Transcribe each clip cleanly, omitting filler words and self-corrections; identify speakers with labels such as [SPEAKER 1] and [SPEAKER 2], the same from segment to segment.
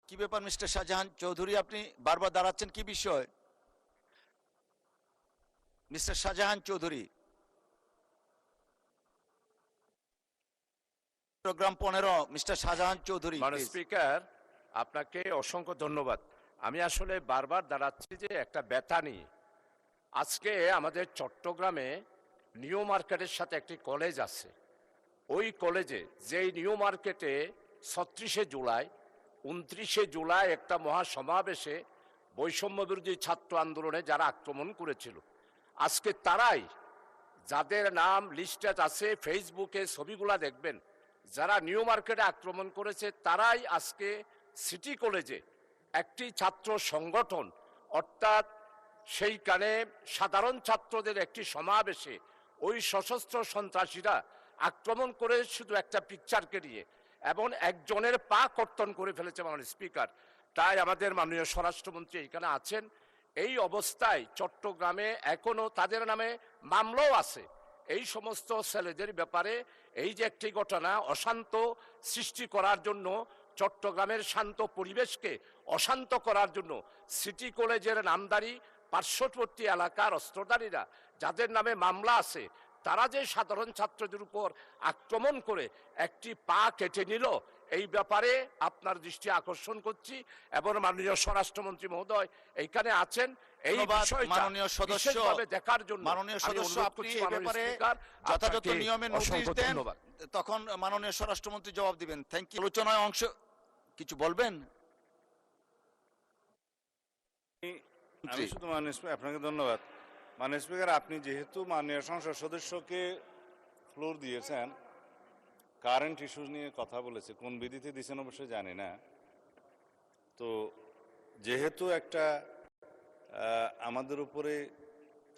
[SPEAKER 1] কি ব্যাপার মিস্টার শাহজাহান চৌধুরী, আপনি বারবার দাঁড়াচ্ছেন, কি বিষয়? Mister Shahjahan Chowdhury, programme 15, mister Shahjahan Chowdhury.
[SPEAKER 2] মাননীয় স্পিকার, আপনাকে অসংখ্য ধন্যবাদ। আমি আসলে বারবার দাঁড়াচ্ছি যে একটা ব্যথা নিয়ে। আজকে আমাদের চট্টগ্রামে নিউ মার্কেটের সাথে একটি কলেজ আছে। ওই কলেজে যেই নিউ মার্কেটে 36শে জুলাই 29শে জুলাই একটা মহাসমাবেশে বৈষম্য বিরোধী ছাত্র আন্দোলনে যারা আক্রমণ করেছিল, আজকে তারাই, যাদের নাম লিস্টে আছে, ফেসবুকে ছবিগুলা দেখবেন, যারা নিউ মার্কেটে আক্রমণ করেছে তারাই আজকে সিটি কলেজে একটি ছাত্র সংগঠন, অর্থাৎ সেইখানে সাধারণ ছাত্রদের একটি সমাবেশে ওই সশস্ত্র সন্ত্রাসীরা আক্রমণ করে শুধু একটা পিকচারকে নিয়ে, এবং একজনের পা কর্তন করে ফেলেছে মাননীয় স্পিকার। তাই আমাদের মাননীয় স্বরাষ্ট্রমন্ত্রী এখানে আছেন। এই অবস্থায় চট্টগ্রামে এখনো তাদের নামে মামলাও আছে। এই সমস্ত ছেলেদের ব্যাপারে এই যে একটি ঘটনা অশান্ত সৃষ্টি করার জন্য, চট্টগ্রামের শান্ত পরিবেশকে অশান্ত করার জন্য সিটি কলেজের নামদারি পার্শ্ববর্তী এলাকার অস্ত্রধারীরা যাদের নামে মামলা আছে, তারা যে সাধারণ ছাত্রদের উপর আক্রমণ করে একটি পা কেটে নিল, এই ব্যাপারে আপনার দৃষ্টি আকর্ষণ করছি। এবং মাননীয় স্বরাষ্ট্রমন্ত্রী মহোদয় এইখানে আছেন, এই বিষয়টা
[SPEAKER 1] মাননীয় সদস্য
[SPEAKER 2] বিশেষভাবে দেখার জন্য
[SPEAKER 1] মাননীয় সদস্য আপনি এই ব্যাপারে যথাযথ
[SPEAKER 2] আপনাকে
[SPEAKER 1] নিয়মে নোটিশ
[SPEAKER 2] অসংখ্য
[SPEAKER 1] দেন,
[SPEAKER 2] ধন্যবাদ।
[SPEAKER 1] তখন মাননীয় স্বরাষ্ট্রমন্ত্রী জবাব দিবেন। Thank you. আলোচনায় অংশ কিছু বলবেন?
[SPEAKER 3] আমি শুধু মাননীয় স্পিকার, আপনাকে ধন্যবাদ। মাননীয় স্পিকার, আপনি যেহেতু মাননীয় সংসদ সদস্যকে ফ্লোর দিয়েছেন, কারেন্ট ইস্যুস নিয়ে কথা বলেছে, কোন বিধিতে দিয়েছেন অবশ্যই জানি না। তো যেহেতু একটা আমাদের উপরে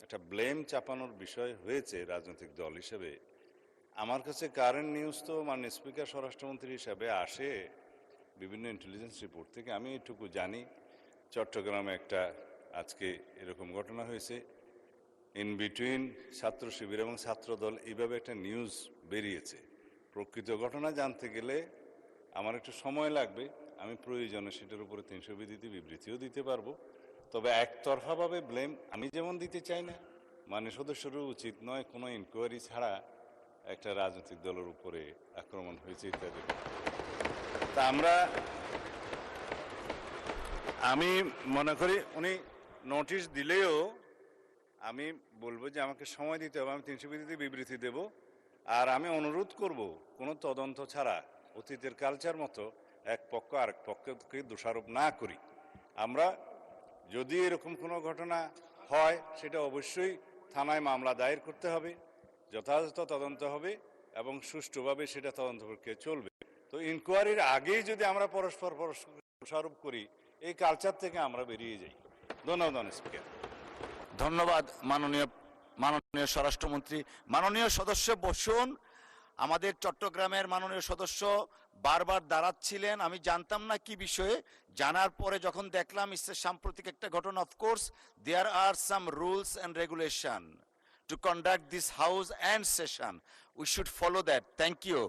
[SPEAKER 3] একটা ব্লেম চাপানোর বিষয় হয়েছে রাজনৈতিক দল হিসেবে, আমার কাছে কারেন্ট নিউজ তো মাননীয় স্পিকার স্বরাষ্ট্রমন্ত্রী হিসাবে আসে বিভিন্ন ইন্টেলিজেন্স রিপোর্ট থেকে। আমি এটুকু জানি চট্টগ্রামে একটা আজকে এরকম ঘটনা হয়েছে, ইন বিটুইন ছাত্র শিবির এবং ছাত্রদল, এইভাবে একটা নিউজ বেরিয়েছে। প্রকৃত ঘটনা জানতে গেলে আমার একটু সময় লাগবে। আমি প্রয়োজনে সেটার উপরে 300 বিধিতে বিবৃতিও দিতে পারবো। তবে একতরফাভাবে ব্লেম আমি যেমন দিতে চাই না, মানে সদস্যরও উচিত নয় কোনো ইনকোয়ারি ছাড়া একটা রাজনৈতিক দলের উপরে আক্রমণ হয়েছে ইত্যাদি। তা আমি মনে করি উনি নোটিশ দিলেও আমি বলবো যে আমাকে সময় দিতে হবে, আমি 300 বিধিতে বিবৃতি দেব। আর আমি অনুরোধ করব কোনো তদন্ত ছাড়া অতীতের কালচার মতো এক পক্ষ আরেক পক্ষকে দোষারোপ না করি। আমরা যদি এরকম কোনো ঘটনা হয় সেটা অবশ্যই থানায় মামলা দায়ের করতে হবে, যথাযথ তদন্ত হবে এবং সুষ্ঠুভাবে সেটা তদন্ত প্রক্রিয়া চলবে। তো ইনকোয়ারির আগেই যদি আমরা পরস্পর দোষারোপ করি, এই কালচার থেকে আমরা বেরিয়ে যাই। ধন্যবাদ স্পিকার।
[SPEAKER 1] ধন্যবাদ মাননীয় স্বরাষ্ট্রমন্ত্রী। মাননীয় সদস্য বসুন। আমাদের চট্টগ্রামের মাননীয় সদস্য বারবার দাঁড়াচ্ছিলেন, আমি জানতাম না কি বিষয়ে। জানার পরে যখন দেখলাম সাম্প্রতিক একটা ঘটনা, of course there are some rules and regulation to conduct this house and session, we should follow that. Thank you.